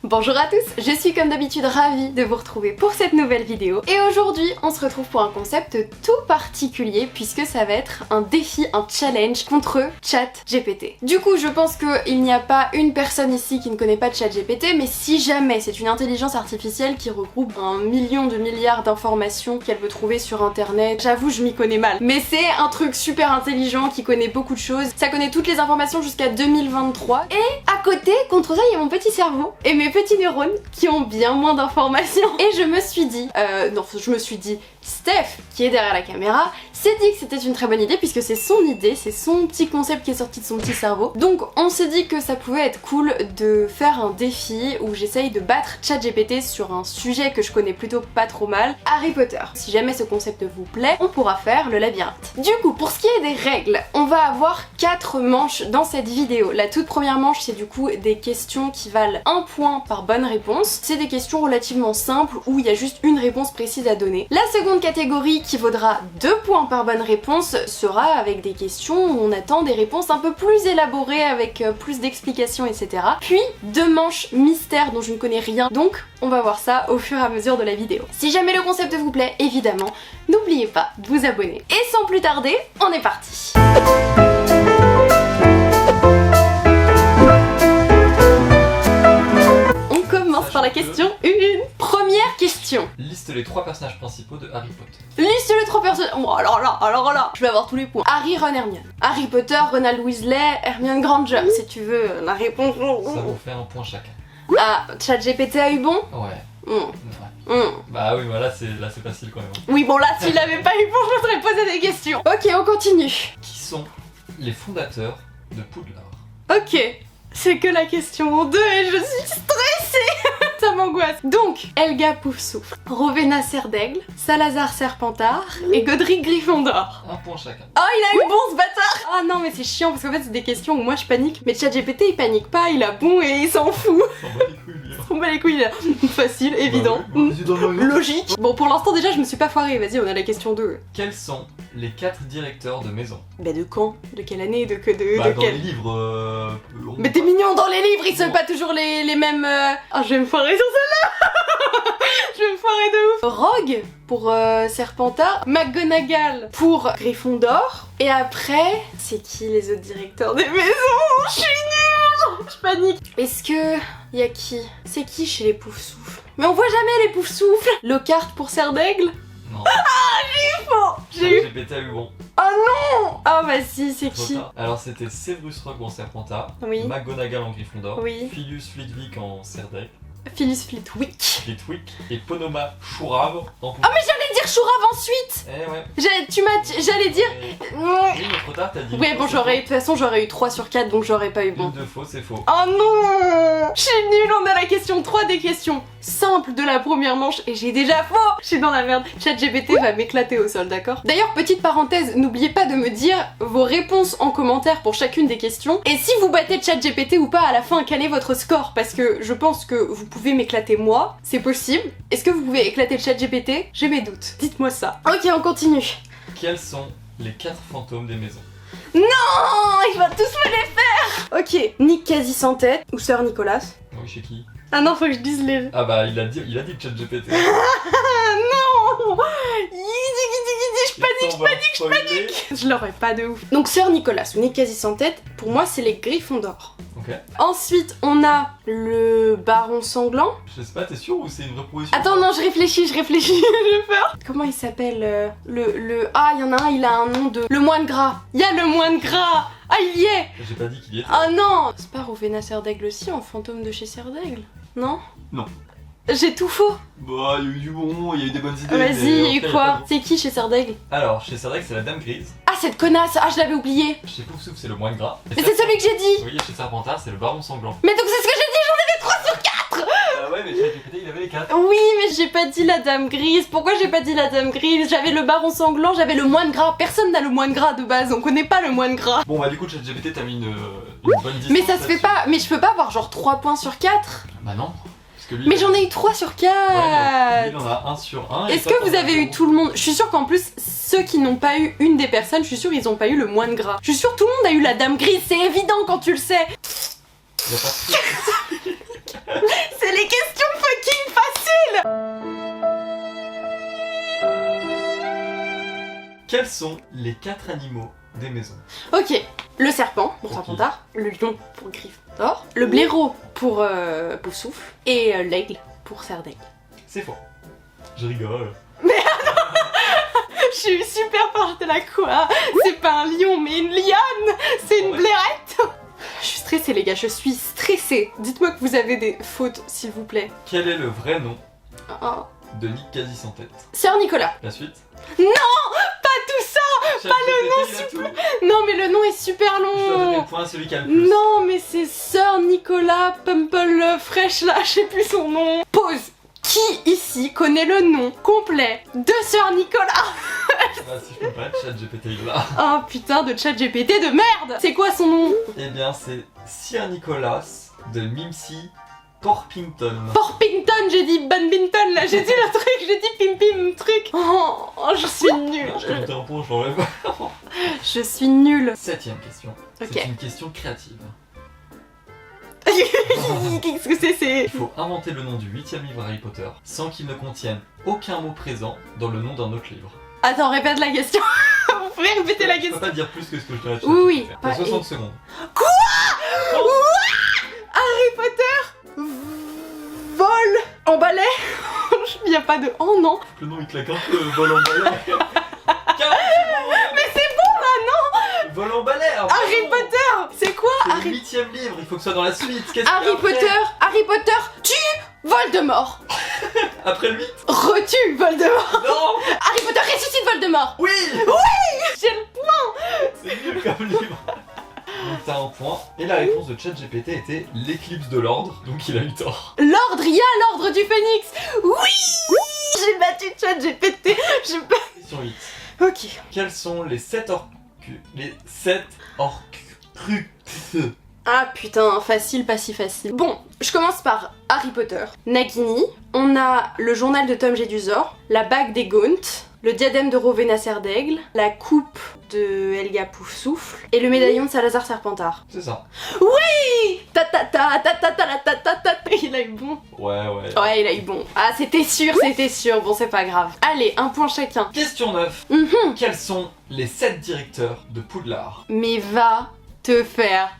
Bonjour à tous, je suis comme d'habitude ravie de vous retrouver pour cette nouvelle vidéo et aujourd'hui on se retrouve pour un concept tout particulier puisque ça va être un défi, un challenge contre ChatGPT. Du coup je pense qu'il n'y a pas une personne ici qui ne connaît pas ChatGPT, mais si jamais c'est une intelligence artificielle qui regroupe 1 milliard d'informations qu'elle peut trouver sur internet, j'avoue je m'y connais mal, mais c'est un truc super intelligent qui connaît beaucoup de choses, ça connaît toutes les informations jusqu'à 2023 et à côté, contre ça il y a mon petit cerveau et mes petits neurones qui ont bien moins d'informations. Et je me suis dit, Steph, qui est derrière la caméra, s'est dit que c'était une très bonne idée puisque c'est son idée, c'est son petit concept qui est sorti de son petit cerveau. Donc on s'est dit que ça pouvait être cool de faire un défi où j'essaye de battre ChatGPT sur un sujet que je connais plutôt pas trop mal, Harry Potter. Si jamais ce concept vous plaît, on pourra faire le labyrinthe. Du coup, pour ce qui est des règles, on va avoir 4 manches dans cette vidéo. La toute première manche, c'est du coup des questions qui valent 1 point par bonne réponse. C'est des questions relativement simples où il y a juste une réponse précise à donner. La seconde catégorie qui vaudra 2 points par bonne réponse sera avec des questions où on attend des réponses un peu plus élaborées avec plus d'explications, etc. Puis 2 manches mystères dont je ne connais rien, donc on va voir ça au fur et à mesure de la vidéo. Si jamais le concept vous plaît, évidemment, n'oubliez pas de vous abonner. Et sans plus tarder, on est parti. Par la question 1. Première question. Liste les 3 personnages principaux de Harry Potter. Liste les 3 personnages. Oh, alors là, je vais avoir tous les points. Harry, Ron, Hermione. Harry Potter, Ronald Weasley, Hermione Granger. Si tu veux la réponse. Ça vous fait 1 point chacun. Ah, ChatGPT a eu bon? Ouais. Ouais. Bah oui, bah là c'est facile quand même. Oui, bon là, s'il avait pas eu bon, je me serais posé des questions. Ok, on continue. Qui sont les fondateurs de Poudlard? Ok, c'est que la question en 2 et je suis stressée. Ça m'angoisse. Donc, Helga Poufsouffle, Rowena Serdaigle, Salazar Serpentard et Godric Gryffondor. 1 point chacun. Oh, il a eu bon ce bâtard. Ah non, mais c'est chiant parce qu'en fait c'est des questions où moi je panique, mais ChatGPT il panique pas, il a bon et il s'en fout. S'en bat les couilles, lui. On bat les couilles là. Facile, évident. Bah oui, Logique. Bon, pour l'instant déjà je me suis pas foirée, vas-y, on a la question 2. Quels sont les 4 directeurs de maison? Bah de quand? De quelle année? De Dans quel... les livres, Mais t'es mignon, dans les livres, ils sont pas toujours les mêmes... Ah, je vais me foirer sur celle-là. Je vais me foirer de ouf. Rogue pour Serpentard, McGonagall pour Gryffondor, et après, c'est qui les autres directeurs des maisons? Je suis nulle. Je panique. Est-ce que... y a qui? C'est qui chez les Poufsouffles? Mais on voit jamais les Poufsouffles. Lockhart pour Serdaigle? Non. Ah, j'ai eu faux. J'ai eu... GPT a eu bon. Oh non. Ah bah si, c'est qui? Alors c'était Severus Rogue en Serpentard, Oui. McGonagall en Gryffondor, Oui. Filius Flitwick en Serdaigle, Phyllis Flitwick. et Ponoma Chourave en Poudlard. Ah mais j'allais dire Chourave ensuite. Eh ouais. J'allais dire... Oui, mais trop tard, t'as dit. Ouais, bon, de toute façon, j'aurais eu 3 sur 4, donc j'aurais pas eu bon. Une de faux, c'est faux. Oh non. Je suis nulle, on a la question 3 des questions simples de la première manche et j'ai déjà faux. Je suis dans la merde. ChatGPT va m'éclater au sol, d'accord? D'ailleurs, petite parenthèse, n'oubliez pas de me dire vos réponses en commentaire pour chacune des questions. Et si vous battez ChatGPT ou pas à la fin, quel est votre score? Parce que je pense que vous pouvez m'éclater moi, c'est possible. Est-ce que vous pouvez éclater le ChatGPT? J'ai mes doutes. Dites-moi ça. Ok, on continue. Quels sont les 4 fantômes des maisons? Non, il va tous me les faire. Ok, Nick quasi sans tête ou Sœur Nicolas. Oui, chez qui? Ah non, faut que je dise les... Ah bah il a dit le chat GPT. Ah non. Je panique. Je l'aurais pas de ouf. Donc Sœur Nicolas ou Nick quasi sans tête, pour moi c'est les Gryffondor. Ok. Ensuite on a le Baron Sanglant. Je sais pas, t'es sûr ou c'est une proposition? Attends, non, je réfléchis, j'ai peur. Comment il s'appelle Ah, il y en a un, il a un nom de... Le moine gras. Il y a le moine gras. Ah, il y est. J'ai pas dit qu'il y était. Ah non. C'est pas Rowena Serdaigle aussi, en fantôme de chez Serdaigle? Non? Non. J'ai tout faux. Bah, il y a eu du bon, il y a eu des bonnes idées. Vas-y, et quoi? C'est qui chez Serdaigle? Alors, chez Serdaigle, c'est la Dame Grise. Ah, cette connasse. Ah, je l'avais oublié. Chez Poufsouffle, c'est le moine gras. Mais c'est celui que j'ai dit. Oui, chez Serpentard, c'est le Baron Sanglant. Mais donc c'est ce que j'ai dit, j'en avais 3 sur 4. Ah ouais, mais chez GPT, il avait les 4. Oui, mais j'ai pas dit la Dame Grise. Pourquoi j'ai pas dit la Dame Grise? J'avais le Baron Sanglant, j'avais le moine gras. Personne n'a le moine gras de base, on connaît pas le moine gras. Bon, bah du coup, chat GPT, t'as mis une bonne distance. Mais ça se fait pas, mais je peux pas avoir genre 3 points sur 4. Bah non. Parce que lui, Mais j'en ai eu 3 sur 4. Ouais, lui, il en a 1 sur 1. Est-ce que vous avez eu tout le monde? Je suis sûre qu'en plus, ceux qui n'ont pas eu une des personnes, je suis sûre ils ont pas eu le moine gras. Je suis sûre tout le monde a eu la Dame Grise, c'est évident quand tu le sais. Il y a pas de... C'est Quels sont les 4 animaux des maisons? Ok, le serpent pour Serpentard, le lion pour Gryffondor, le blaireau pour Poufsouffle et l'aigle pour Serdaigle. C'est faux. Je rigole. Je suis super fort, j'étais là quoi? C'est pas un lion mais une lionne. C'est une blairette. Je suis stressée les gars, je suis stressée. Dites-moi que vous avez des fautes s'il vous plaît. Quel est le vrai nom Oh. de Nick quasi sans tête? Sœur Nicolas. La suite? Non, pas tout ça. Pas le nom Non mais le nom est super Je dois donner long. le point à celui qui a le plus. Non mais c'est Sœur Nicolas Pumple Fresh là, je sais plus son nom. Pause. Qui ici connaît le nom complet de Sœur Nicolas? Bah, si je peux pas, ChatGPT il est là. Oh putain de ChatGPT de merde. C'est quoi son nom? Eh bien, c'est Sir Nicholas de Mimsy Porpington. Porpington, j'ai dit badminton là, j'ai dit le truc, j'ai dit pim pim truc. Oh, je suis nulle. Je te mets un point, je l'enlève. Je suis nulle. 7ème question. Ok. C'est une question créative. Qu'est-ce que c'est? Il faut inventer le nom du 8ème livre Harry Potter sans qu'il ne contienne aucun mot présent dans le nom d'un autre livre. Attends, répète la question. Vous pouvez répéter la Je question? peux pas dire plus que ce que je te Oui, oui. T'as 60 secondes. Quoi? Harry Potter vole en balai. Il n'y a pas de oh non. Le nom il claque un peu, vol en balai. 40 Mais c'est bon là, non? Vol en balai. Harry Potter, c'est quoi? C'est le 8ème livre, il faut que ce soit dans la suite. Qu'est-ce qu'il y a Harry Potter tue Voldemort. Après le 8? Retue Voldemort. Non. Harry Potter ressuscite Voldemort. Oui. J'ai le point. C'est nul comme livre. Donc t'as un point. Et la réponse de ChatGPT était l'éclipse de l'ordre, donc il a eu tort. L'ordre, il y a l'ordre du phénix. Oui. J'ai battu ChatGPT. J'ai pas... Question 8. Ok. Quels sont les 7 Horcruxes? Ah putain, facile, pas si facile. Bon, je commence par Harry Potter, Nagini, on a le journal de Tom Jedusor, la bague des Gaunt, le diadème de Rowena Serdaigle, la coupe de Helga Poufsouffle et le médaillon de Salazar Serpentard. C'est ça. Oui. Ta ta ta ta ta ta ta ta ta ta. Il a eu bon. Ouais. Ouais, il a eu bon. Ah, c'était sûr. Bon, c'est pas grave. Allez, un point chacun. Question 9. Quels sont les 7 directeurs de Poudlard? Mais va te faire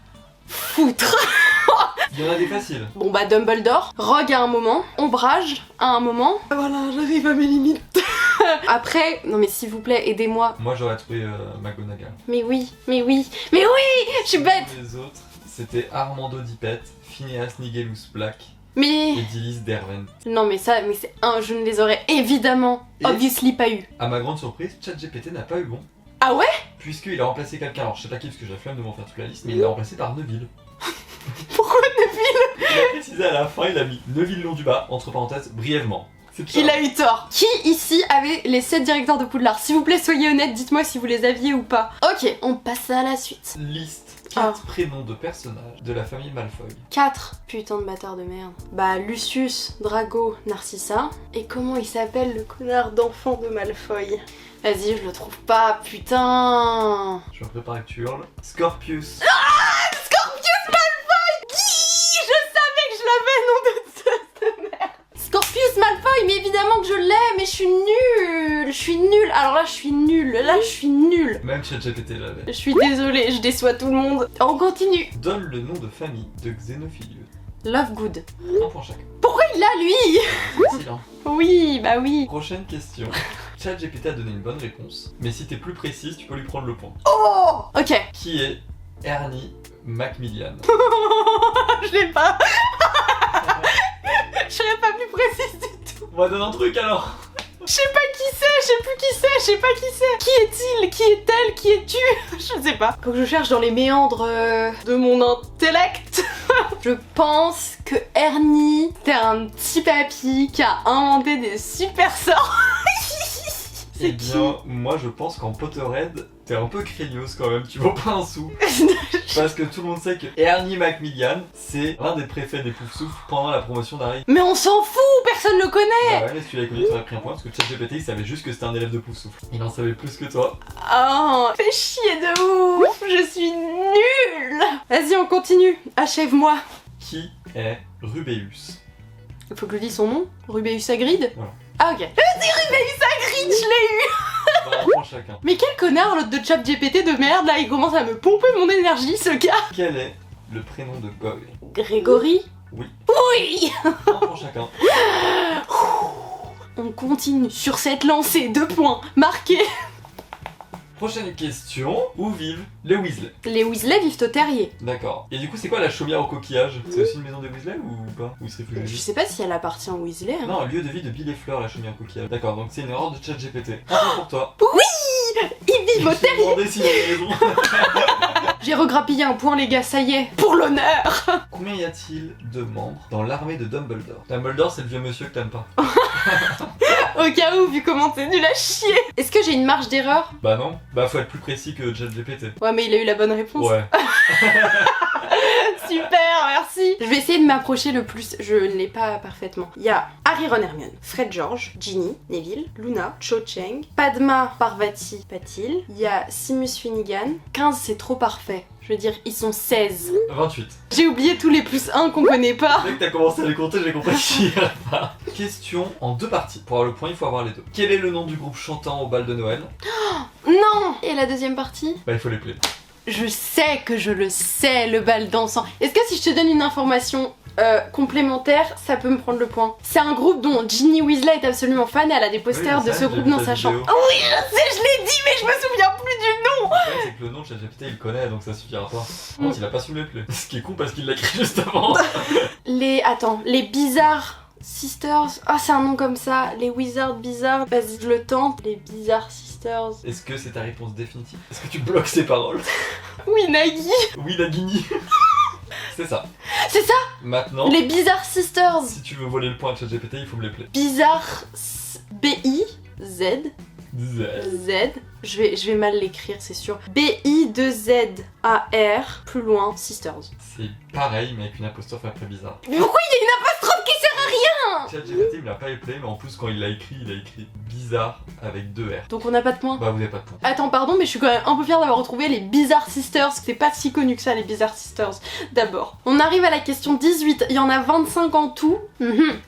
foutre. Il y en a des faciles. Bon bah Dumbledore, Rogue à un moment, Ombrage à un moment. Voilà, j'arrive à mes limites. Après, non mais s'il vous plaît, aidez-moi. Moi j'aurais trouvé McGonagall. Mais oui, je suis bête. Les autres, c'était Armando Dippet, Phineas Nigellus Black Mais... et Dilys Derwent. Non mais ça, c'est un, je ne les aurais évidemment, Et- obviously pas eu. À ma grande surprise, ChatGPT n'a pas eu bon. Ah ouais? Puisqu'il a remplacé quelqu'un, alors je sais pas qui parce que j'ai la flemme de m'en faire toute la liste, mais il l'a remplacé par Neville. Pourquoi Neville? Il a précisé à la fin, il a mis Neville long du bas, entre parenthèses, brièvement. C'est tout ça. Il a eu tort. Qui ici avait les 7 directeurs de Poudlard? S'il vous plaît, soyez honnête, dites-moi si vous les aviez ou pas. Ok, on passe à la suite. Liste 4 prénoms de personnages de la famille Malfoy. 4 putain de bâtard de merde. Bah Lucius, Drago, Narcissa. Et comment il s'appelle le connard d'enfant de Malfoy? Vas-y, je le trouve pas, putain. Je me prépare que tu hurles. Scorpius. Scorpius Malfoy. Je savais que je l'avais, nom de merde. Scorpius Malfoy, mais évidemment que je l'ai, mais je suis nulle. Alors là, je suis nulle. Même ChatGPT l'avait. Je suis désolée, je déçois tout le monde. On continue. Donne le nom de famille de Xénophilius. Lovegood. Un point chacun. Pourquoi il l'a lui? Facile, hein. Oui, bah oui. Prochaine question. ChatGPT a donné une bonne réponse, mais si t'es plus précise, tu peux lui prendre le point. Oh. Ok. Qui est Ernie Macmillan? Je l'ai pas. Je serais pas plus précise du tout. On va donner un truc alors. Je sais pas qui c'est, je sais plus qui c'est, je sais pas qui c'est. Qui est-il? Qui est-elle? Qui es-tu? Je sais pas. Faut que je cherche dans les méandres de mon intellect. Je pense que Ernie, t'es un petit papy qui a inventé des super sorts. Eh bien, moi je pense qu'en Potterhead, t'es un peu craignos quand même, tu vaux pas un sou. Parce que tout le monde sait que Ernie Macmillan, c'est l'un des préfets des Poufsouffles pendant la promotion d'Harry. Mais on s'en fout, personne le connaît. Bah ouais, mais si tu l'avais connu, tu aurais pris un point parce que ChatGPT il savait juste que c'était un élève de Poufsouffle. Il en savait plus que toi. Oh, fais chier de ouf, je suis nulle. Vas-y, on continue, achève-moi. Qui est Rubéus? Il faut que je dise son nom. Rubéus Hagrid. Voilà. Ah ok. C'est Rubéus Hagrid, je l'ai eu. Bah, un point chacun. Mais quel connard l'autre de ChatGPT de merde là, il commence à me pomper mon énergie ce gars. Quel est le prénom de Gog? Grégory? Oui. Oui. Un point chacun. On continue sur cette lancée, 2 points, marqués. Prochaine question, où vivent les Weasley? Les Weasley vivent au terrier. D'accord. Et du coup, c'est quoi la chaumière au coquillage? C'est aussi une maison des Weasley ou pas? Où ils se réfugient? Je sais pas si elle appartient aux Weasley. Hein. Non, lieu de vie de Bill et Fleur, la chaumière au coquillage. D'accord, donc c'est une erreur de ChatGPT. Un point pour toi. Ils vivent au Je me terrier. demandais s'il avait raison. J'ai regrappillé un point les gars, ça y est, pour l'honneur. Combien y a-t-il de membres dans l'armée de Dumbledore? Dumbledore, c'est le vieux monsieur que t'aimes pas. Au cas où, vu comment t'es nul à chier. Est-ce que j'ai une marge d'erreur? Bah non. Bah faut être plus précis que ChatGPT. Ouais, mais il a eu la bonne réponse. Ouais. Super, merci. Je vais essayer de m'approcher le plus. Je ne l'ai pas parfaitement. Il y a Harry, Ron, Hermione, Fred, George, Ginny, Neville, Luna, Cho Chang, Padma, Parvati, Patil. Il y a Seamus Finnegan. 15, c'est trop parfait. Je veux dire, ils sont 16. 28. J'ai oublié tous les plus 1 qu'on connaît pas. Dès que t'as commencé à les compter, j'ai compris qu'il y avait pas. Question en 2 parties. Pour avoir le point, il faut avoir les deux. Quel est le nom du groupe chantant au bal de Noël? Non. Et la deuxième partie? Bah il faut les plaire. Je sais que je le sais, le bal dansant. Est-ce que si je te donne une information complémentaire, ça peut me prendre le point? C'est un groupe dont Ginny Weasley est absolument fan et elle a des posters de ce groupe dans sa chambre. Oh oui, je sais, je l'ai dit, mais je me souviens plus du nom. Le problème, c'est que le nom de ChatGPT il le connaît donc ça suffira pas. Par contre, il a pas su me les plaire. Ce qui est con parce qu'il l'a écrit juste avant. Les Bizarre Sisters. Ah, c'est un nom comme ça. Les Wizards Bizarres. Vas-y, je le tente. Les Bizarre Sisters. Est-ce que c'est ta réponse définitive? Est-ce que tu bloques ces paroles? Oui, Nagui. Oui, Nagini. C'est ça. C'est ça. Maintenant, Les Bizarre Sisters. si tu veux voler le point à ChatGPT, il faut me les plaire. Bizarre B-I-Z. Z. Je vais mal l'écrire, c'est sûr. B-I-2-Z-A-R. Plus loin, Sisters. C'est pareil, mais avec une apostrophe après bizarre. Mais pourquoi il y a une apostrophe qui sert à rien? ChatGPT il me l'a pas appelé, mais en plus quand il l'a écrit bizarre avec 2 R. Donc on n'a pas de point. Bah vous n'avez pas de point. Attends, pardon, mais je suis quand même un peu fière d'avoir retrouvé les Bizarre Sisters. C'est pas si connu que ça, les Bizarre Sisters. D'abord, on arrive à la question 18. Il y en a 25 en tout.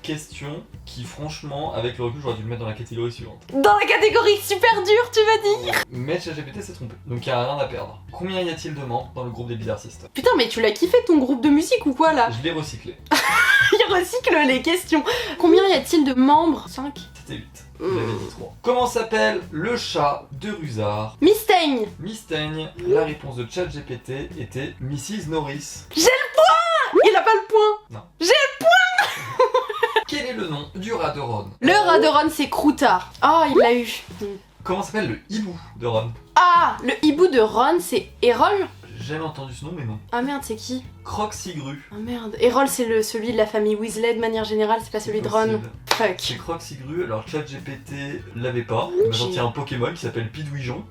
Question qui, franchement, avec le recul, j'aurais dû le mettre dans la catégorie suivante. Dans la catégorie super dure, tu veux dire? Mais ChatGPT s'est trompé, donc il n'y a rien à perdre. Combien y a-t-il de membres dans le groupe des Bizarre Sisters? Putain, mais tu l'as kiffé ton groupe de musique ou quoi là? Je l'ai recyclé. Il recycle les questions. Combien y a-t-il de membres? 5. C'était 8. J'avais dit 3. Comment s'appelle le chat de Rusard? Mystaigne. Mystaigne. La réponse de ChatGPT était Mrs. Norris. Il a pas le point. Non. J'ai le point. Quel est le nom du rat de Ron? Le rat de Ron, c'est Croutard. Ah, il l'a eu. Comment s'appelle le hibou de Ron? Ah, le hibou de Ron, c'est Errol. J'ai jamais entendu ce nom, mais non. Ah merde, c'est qui? Croxigru. Ah merde. Errol, c'est celui de la famille Weasley de manière générale, c'est pas celui de Ron. Possible. Fuck. C'est Croxigru, alors ChatGPT l'avait pas. Il m'a sorti un Pokémon qui s'appelle Pidouijon.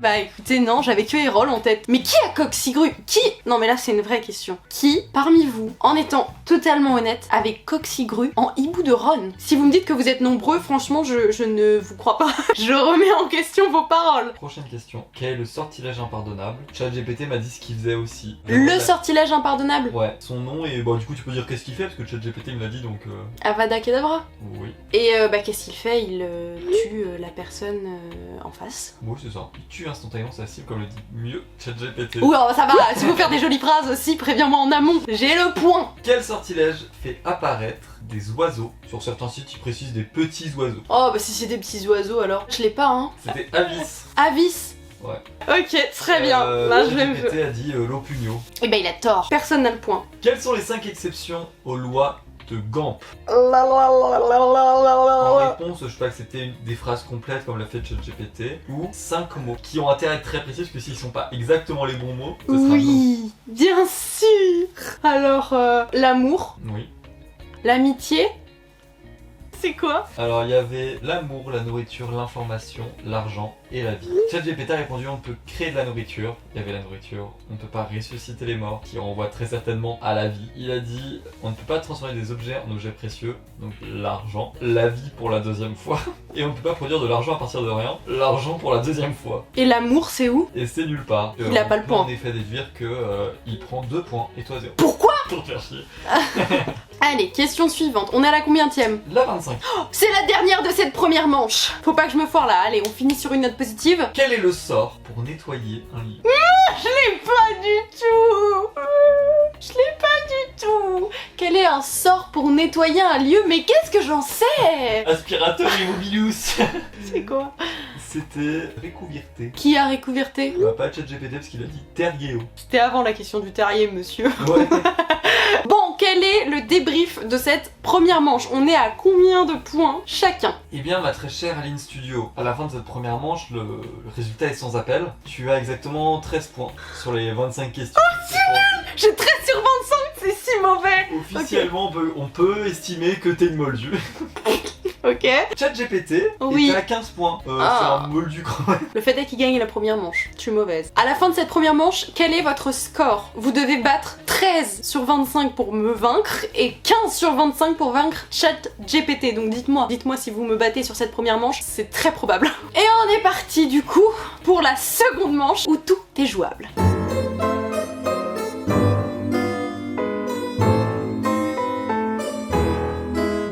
Bah écoutez, non, j'avais que Errol en tête. Mais qui a Coxigru? Qui? Non mais là c'est une vraie question. Qui, parmi vous, en étant totalement honnête, avec Coxigru en hibou de Ron? Si vous me dites que vous êtes nombreux, franchement, je ne vous crois pas. Je remets en question vos paroles. Prochaine question. Quel est le sortilège impardonnable? ChatGPT m'a dit ce qu'il faisait aussi. Le sortilège impardonnable? Ouais, son nom et bon du coup tu peux dire qu'est-ce qu'il fait parce que ChatGPT me l'a dit donc Avada Kedavra. oui. Et bah qu'est-ce qu'il fait? Il tue la personne en face. Oui c'est ça. Il tue instantanément sa cible comme le dit mieux ChatGPT. Ouh ça va, si vous faire des jolies phrases aussi, préviens-moi en amont. J'ai le point. Quel sortilège fait apparaître des oiseaux? Sur certains sites ils précisent des petits oiseaux. Oh bah si c'est des petits oiseaux alors. Je l'ai pas hein. C'était Avis. Avis. Ouais. Ok, très bien. Là, je vais ChatGPT a dit l'opugno. Et bah il a tort. Personne n'a le point. Quelles sont les 5 exceptions aux lois de Gamp? En réponse, je sais pas que c'était des phrases complètes comme l'a fait ChatGPT ou 5 mots qui ont intérêt à être très précis parce que s'ils sont pas exactement les bons mots, ce sera non. Oui, bien sûr. Alors, l'amour, Oui. l'amitié, c'est quoi? Alors il y avait l'amour, la nourriture, l'information, l'argent et la vie. ChatGPT a répondu on peut créer de la nourriture. Il y avait la nourriture. On ne peut pas ressusciter les morts, qui renvoie très certainement à la vie. Il a dit on ne peut pas transformer des objets en objets précieux, donc l'argent, la vie pour la deuxième fois. Et on ne peut pas produire de l'argent à partir de rien, l'argent pour la deuxième fois. Et l'amour, c'est où? Et c'est nulle part. Il a pas le point. On est fait déduire que il prend 2 points et toi 0. Pourquoi? Pour te faire chier. Allez, question suivante. On est à la combienième? La 25. Oh, c'est la dernière de cette première manche. Faut pas que je me foire là. Allez, on finit sur une note positive. Quel est le sort pour nettoyer un lit? Je l'ai pas du tout. Je l'ai pas du tout. Quel est un sort pour nettoyer un lieu? Mais qu'est-ce que j'en sais? Aspirateur Immobilus. C'est quoi? C'était récouverté. Qui a récouverté? Bah pas ChatGPT parce qu'il a dit Terriéo. C'était avant la question du terrier, monsieur. Ouais. Bon, quel est le débrief de cette première manche? On est à combien de points chacun? Eh bien, ma très chère Aline Studio, à la fin de cette première manche, le résultat est sans appel. Tu as exactement 13 points sur les 25 questions. J'ai 13 sur 25, c'est si mauvais. Officiellement, on peut estimer que t'es une moldue. Ok. ChatGPT Oui. était à 15 points. C'est un moldu quand même. Le fait est qu'il gagne la première manche. Je suis mauvaise. À la fin de cette première manche, quel est votre score? Vous devez battre 13 sur 25 pour me vaincre et 15 sur 25 pour vaincre ChatGPT. Donc dites-moi si vous me battez sur cette première manche, c'est très probable. Et on est parti du coup pour la seconde manche où tout est jouable.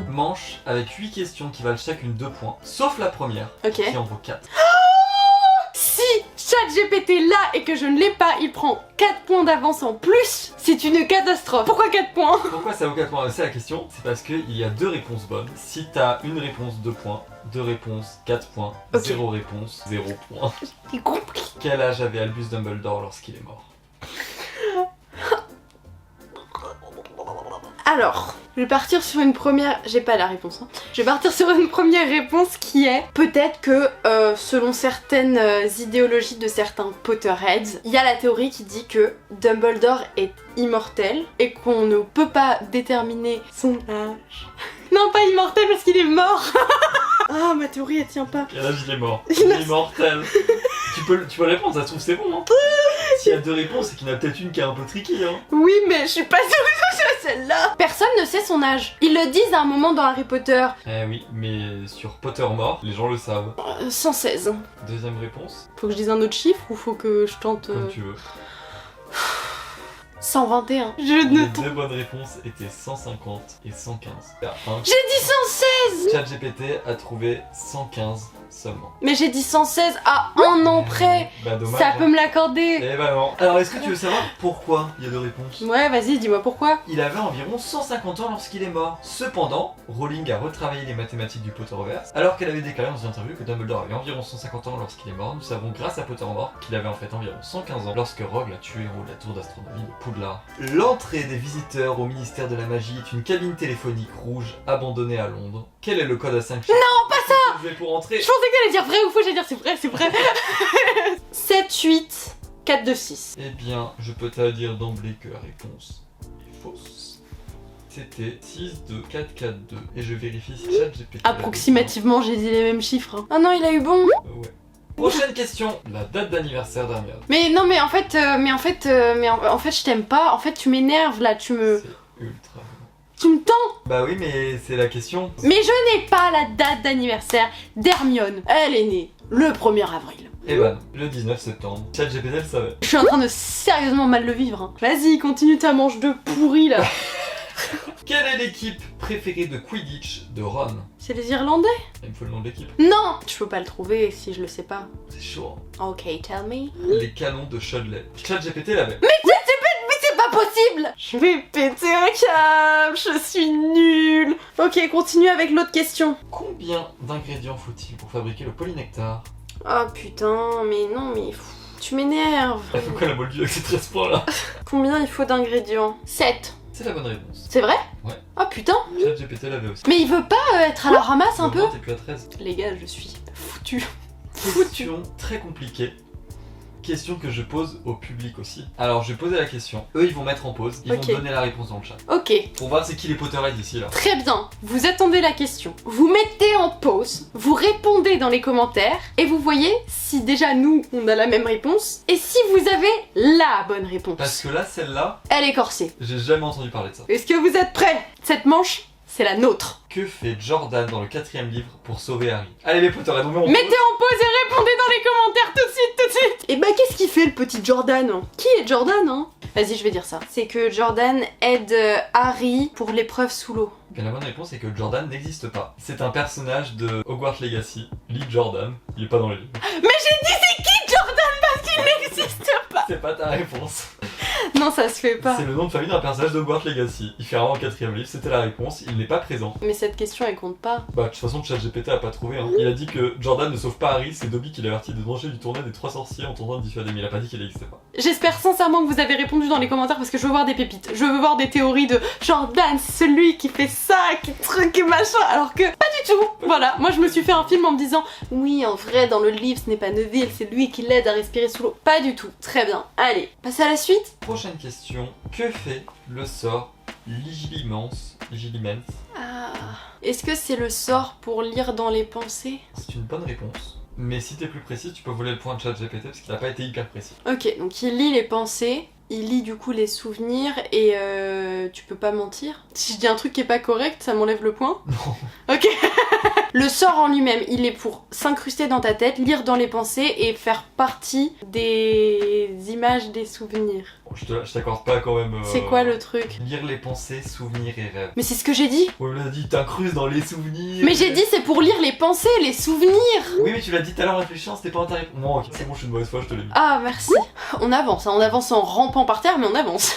Manche avec 8 questions qui valent chacune 2 points, sauf la première Ok. qui en vaut 4. Si ChatGPT là et que je ne l'ai pas, il prend 4 points d'avance en plus. C'est une catastrophe. Pourquoi 4 points? Pourquoi ça vaut 4 points? C'est la question. C'est parce qu'il y a 2 réponses bonnes. Si t'as une réponse 2 points, 2 réponses 4 points, Ok. 0 réponse 0 points. J'ai compris. Quel âge avait Albus Dumbledore lorsqu'il est mort? Alors, je vais partir sur une première... J'ai pas la réponse. Je vais partir sur une première réponse qui est... Peut-être que, selon certaines idéologies de certains Potterheads, il y a la théorie qui dit que Dumbledore est immortel et qu'on ne peut pas déterminer son âge. Non, pas immortel parce qu'il est mort. Ah, ma théorie elle tient pas. Quel âge il est mort? Il est immortel. tu peux répondre, ça se trouve c'est bon. Hein. S'il y a 2 réponses, c'est qu'il y en a peut-être une qui est un peu tricky. Hein. Oui, mais je suis pas sûre que ce soit celle-là. Personne ne sait son âge. Ils le disent à un moment dans Harry Potter. Eh oui, mais sur Pottermore, les gens le savent. 116. Deuxième réponse, Faut que je dise un autre chiffre ou faut que je tente... comme tu veux. 121. Je Les ne 2 bonnes réponses étaient 150 et 115. J'ai dit 116. ChatGPT a trouvé 115 seulement. Mais j'ai dit 116 à un an près. Bah dommage. Ça peut me l'accorder. Eh bah non. Alors est-ce que tu veux savoir pourquoi il y a 2 réponses? Ouais, vas-y, dis-moi pourquoi. Il avait environ 150 ans lorsqu'il est mort. Cependant, Rowling a retravaillé les mathématiques du Potterverse. Alors qu'elle avait déclaré dans une interview que Dumbledore avait environ 150 ans lorsqu'il est mort, nous savons grâce à Pottermore qu'il avait en fait environ 115 ans lorsque Rogue l'a tué en haut de la tour d'astronomie de Poudlard. L'entrée des visiteurs au ministère de la magie est une cabine téléphonique rouge abandonnée à Londres. Quel est le code à 5 chiffres? Non, pas ça. Je vais pour entrer. Je pensais que t'allais dire vrai ou faux, j'allais dire c'est vrai, c'est vrai. 7, 8, 4, 2, 6. Eh bien, je peux te dire d'emblée que la réponse est fausse. C'était 6, 2, 4, 4, 2. Et je vérifie si ChatGPT. Approximativement, j'ai dit les mêmes chiffres. Hein. Ah non, il a eu bon. Ouais. Prochaine question, la date d'anniversaire d'Hermione. Mais non, mais en fait, je t'aime pas. En fait, tu m'énerves là, tu me Ultra. tu me tends. Bah oui, mais c'est la question. Mais je n'ai pas la date d'anniversaire d'Hermione. Elle est née le 1er avril. Evan, le 19 septembre. ChatGPT le savait. Je suis en train de sérieusement mal le vivre. Hein. Vas-y, continue ta manche de pourri là. Quelle est l'équipe préférée de Quidditch de Ron? C'est les Irlandais? Il me faut le nom de l'équipe. Non. Je peux pas le trouver si je le sais pas. C'est chaud. Hein. Ok, tell me. Les canons de Chudley. ChatGPT l'avait. Mais c'est pas possible. Je vais péter un câble. Je suis nulle. Ok, continue avec l'autre question. Combien d'ingrédients faut-il pour fabriquer le polynectar? Oh putain, mais non, mais... Tu m'énerves. Elle fait quoi la moldue avec ces 13 points là? Combien il faut d'ingrédients? 7. C'est la bonne réponse. C'est vrai? Ouais. Oh putain. ChatGPT l'avait aussi. Mais il veut pas être à la ramasse un peu? Non, t'es plus à 13. Les gars, je suis foutu. Question très compliquée. Question que je pose au public aussi. Alors je vais poser la question. Eux ils vont mettre en pause. Ils Ok. vont donner la réponse dans le chat. Ok, Pour voir c'est qui les Potterheads ici là. très bien. Vous attendez la question. Vous mettez en pause, vous répondez dans les commentaires et vous voyez si déjà nous on a la même réponse et si vous avez la bonne réponse. Parce que là celle-là, Elle est corsée. j'ai jamais entendu parler de ça. Est-ce que vous êtes prêts? Cette manche, c'est la nôtre. Que fait Jordan dans le 4e livre pour sauver Harry? Allez les Potterheads, on met en pause. Mettez en pause et répondez dans les commentaires tout de suite. Et bah qu'est-ce qu'il fait le petit Jordan? Qui est Jordan hein? Vas-y, je vais dire ça. C'est que Jordan aide Harry pour l'épreuve sous l'eau. Bien, la bonne réponse est que Jordan n'existe pas. C'est un personnage de Hogwarts Legacy, Lee Jordan. Il est pas dans le livre. Mais j'ai dit c'est qui Jordan parce qu'il n'existe pas. C'est pas ta réponse. Non, ça se fait pas. C'est le nom de famille d'un personnage de Hogwarts Legacy. Il fait un rang au 4e livre, c'était la réponse, il n'est pas présent. Mais cette question elle compte pas. Bah, de toute façon, ChatGPT a pas trouvé. Hein. Il a dit que Jordan ne sauve pas Harry, c'est Dobby qui l'avertit des dangers du tournoi des 3 sorciers en tentant de dissuader, mais il a pas dit qu'il n'existait pas. J'espère sincèrement que vous avez répondu dans les commentaires parce que je veux voir des pépites. Je veux voir des théories de Jordan, c'est celui qui fait ça, qui truc et machin, alors que pas du tout. Voilà, moi je me suis fait un film en me disant oui, en vrai, dans le livre, ce n'est pas Neville, c'est lui qui l'aide à respirer sous l'eau. Pas du tout. Très bien. Allez, passe à la suite. Prochaine question. Que fait le sort Ligilimens? Ah. Est-ce que c'est le sort pour lire dans les pensées? C'est une bonne réponse. Mais si t'es plus précis, tu peux voler le point de ChatGPT parce qu'il a pas été hyper précis. Ok, donc il lit les pensées, il lit du coup les souvenirs et tu peux pas mentir. Si je dis un truc qui est pas correct, ça m'enlève le point? Non. Ok. Le sort en lui-même, il est pour s'incruster dans ta tête, lire dans les pensées et faire partie des images, des souvenirs. Bon, je t'accorde pas quand même. C'est quoi le truc? Lire les pensées, souvenirs et rêves. Mais c'est ce que j'ai dit. Ouais, on l'a dit, t'incrustes dans les souvenirs. Mais j'ai dit c'est pour lire les pensées, les souvenirs. Oui, mais tu l'as dit tout à l'heure en réfléchissant, c'était pas un tarif. Non, ok, c'est bon, je suis une mauvaise foi, je te l'ai dit. Ah, merci. On avance en rampant par terre, mais on avance.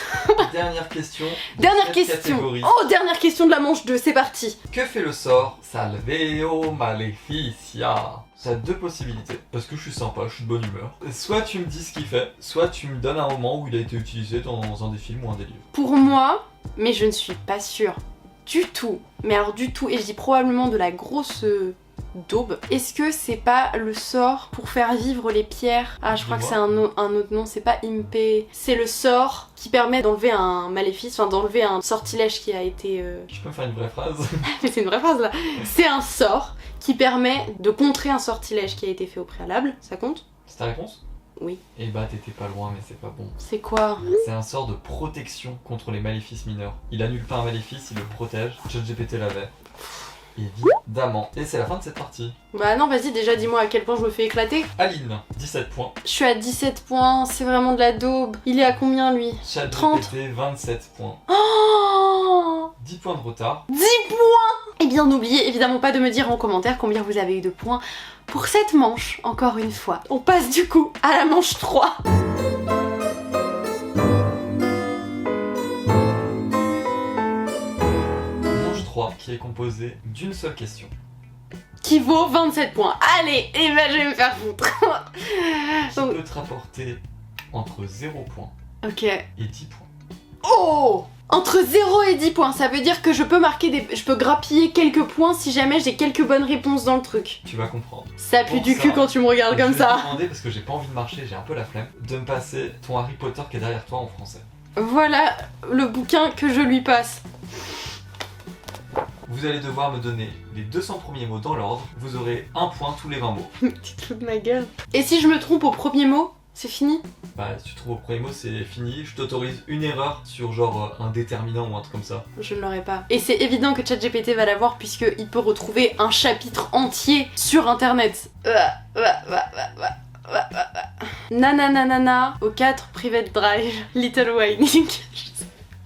Dernière question. Dernière Cette question. catégorie. Oh, dernière question de la manche 2, c'est parti. Que fait le sort Salveo Maleficia? Ça a deux possibilités, parce que je suis sympa, je suis de bonne humeur. Soit tu me dis ce qu'il fait, soit tu me donnes un moment où il a été utilisé dans un des films ou un des livres. Pour moi, mais je ne suis pas sûre du tout, mais alors du tout, et je dis probablement de la grosse daube. Est-ce que c'est pas le sort pour faire vivre les pierres? Ah, je crois que c'est un autre nom, c'est pas Impé. C'est le sort qui permet d'enlever un maléfice, enfin d'enlever un sortilège qui a été... Je peux me faire une vraie phrase? Mais c'est une vraie phrase là. C'est un sort qui permet de contrer un sortilège qui a été fait au préalable. Ça compte? C'est ta réponse? Oui. Eh bah t'étais pas loin, mais c'est pas bon. C'est quoi? C'est un sort de protection contre les maléfices mineurs. Il annule pas un maléfice, il le protège. ChatGPT l'avait. Évidemment. Et c'est la fin de cette partie. Bah non, vas-y, déjà dis-moi à quel point je me fais éclater. Aline, 17 points. Je suis à 17 points, c'est vraiment de la daube. Il est à combien lui? 30. ChatGPT, 27 points. Oh, 10 points de retard. 10 points! Et bien n'oubliez évidemment pas de me dire en commentaire combien vous avez eu de points pour cette manche, encore une fois. On passe du coup à la manche 3. Manche 3 qui est composée d'une seule question. Qui vaut 27 points. Allez, et ben je vais me faire foutre. Qui peut te rapporter entre 0 points Ok. et 10 points. Oh! Entre 0 et 10 points, ça veut dire que je peux je peux grappiller quelques points si jamais j'ai quelques bonnes réponses dans le truc. Tu vas comprendre. Ça pue Pour du ça, cul quand tu me regardes comme Je vais ça. te demander, parce que j'ai pas envie de marcher, j'ai un peu la flemme, de me passer ton Harry Potter qui est derrière toi en français. Voilà le bouquin que je lui passe. Vous allez devoir me donner les 200 premiers mots dans l'ordre. Vous aurez un point tous les 20 mots. Tu te fous de ma gueule. Et si je me trompe au premier mot, c'est fini? Bah, si tu trouves au premier mot, c'est fini. Je t'autorise une erreur sur genre un déterminant ou un truc comme ça. Je ne l'aurai pas. Et c'est évident que ChatGPT va l'avoir puisqu'il peut retrouver un chapitre entier sur internet. Nananana au 4 Private Drive, Little Whining.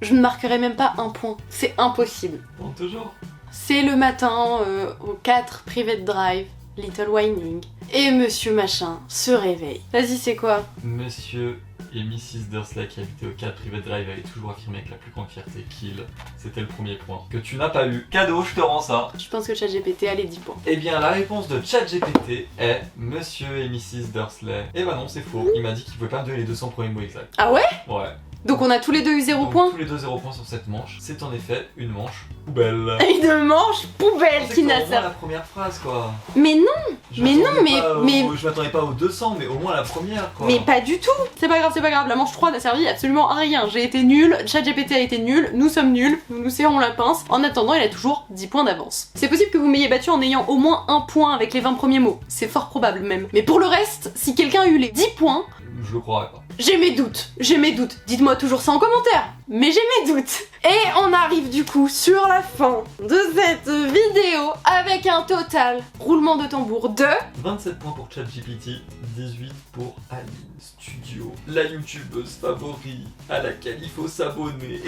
Je ne marquerai même pas un point. C'est impossible. Bon, toujours. C'est le matin au 4 Private Drive, Little Whining. Et Monsieur Machin se réveille. Vas-y, c'est quoi? Monsieur et Mrs. Dursley qui habitaient au 4 Private Drive avaient toujours affirmé avec la plus grande fierté qu'il, c'était le premier point. Que tu n'as pas eu. Cadeau, je te rends ça. Je pense que ChatGPT a les 10 points. Eh bien, la réponse de ChatGPT est Monsieur et Mrs. Dursley. Eh bah non, c'est faux. Il m'a dit qu'il pouvait pas me donner les 200 premiers mots exacts. Ah ouais? Ouais. Donc on a tous les deux eu 0 Donc, points? tous les deux 0 points sur cette manche. C'est en effet une manche poubelle. Une manche poubelle C'est qui au n'a moins servi. la première phrase quoi. Mais non, Je mais non, m'attendais pas mais- je m'attendais pas aux 200, mais au moins la première quoi. mais pas du tout. C'est pas grave. La manche 3 n'a servi absolument à rien. J'ai été nulle, ChatGPT a été nul, nous sommes nuls, nous nous serrons la pince. En attendant, il a toujours 10 points d'avance. C'est possible que vous m'ayez battu en ayant au moins un point avec les 20 premiers mots. C'est fort probable même. Mais pour le reste, si quelqu'un a eu les 10 points, Je le croirais pas. J'ai mes doutes, dites-moi toujours ça en commentaire, mais j'ai mes doutes. Et on arrive du coup sur la fin de cette vidéo avec un total, roulement de tambour, de 27 points pour ChatGPT, 18 pour Ali Studio, la youtubeuse favori à laquelle il faut s'abonner.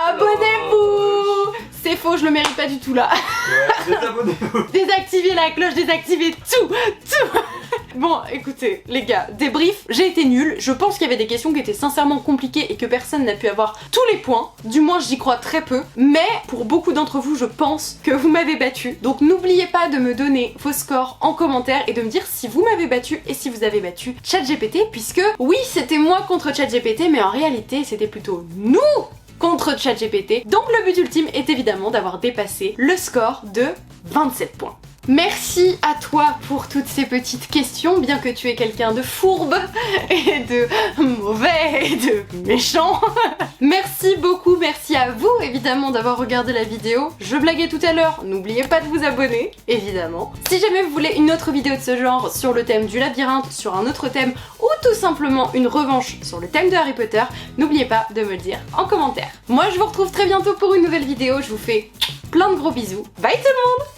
Abonnez-vous! C'est faux, je le mérite pas du tout là. Ouais, désabonnez-vous. Désactivez la cloche, désactivez tout. Bon, écoutez, les gars, débrief, j'ai été nulle. Je pense qu'il y avait des questions qui étaient sincèrement compliquées et que personne n'a pu avoir tous les points. Du moins, j'y crois très peu. Mais pour beaucoup d'entre vous, je pense que vous m'avez battu. Donc n'oubliez pas de me donner vos scores en commentaire et de me dire si vous m'avez battu et si vous avez battu ChatGPT, puisque oui, c'était moi contre ChatGPT, mais en réalité, c'était plutôt nous contre ChatGPT. Donc le but ultime est évidemment d'avoir dépassé le score de 27 points. Merci à toi pour toutes ces petites questions, bien que tu es quelqu'un de fourbe et de mauvais et de méchant. Merci beaucoup, merci à vous évidemment d'avoir regardé la vidéo. Je blaguais tout à l'heure, n'oubliez pas de vous abonner, évidemment. Si jamais vous voulez une autre vidéo de ce genre sur le thème du labyrinthe, sur un autre thème ou tout simplement une revanche sur le thème de Harry Potter, n'oubliez pas de me le dire en commentaire. Moi je vous retrouve très bientôt pour une nouvelle vidéo, je vous fais plein de gros bisous. Bye tout le monde!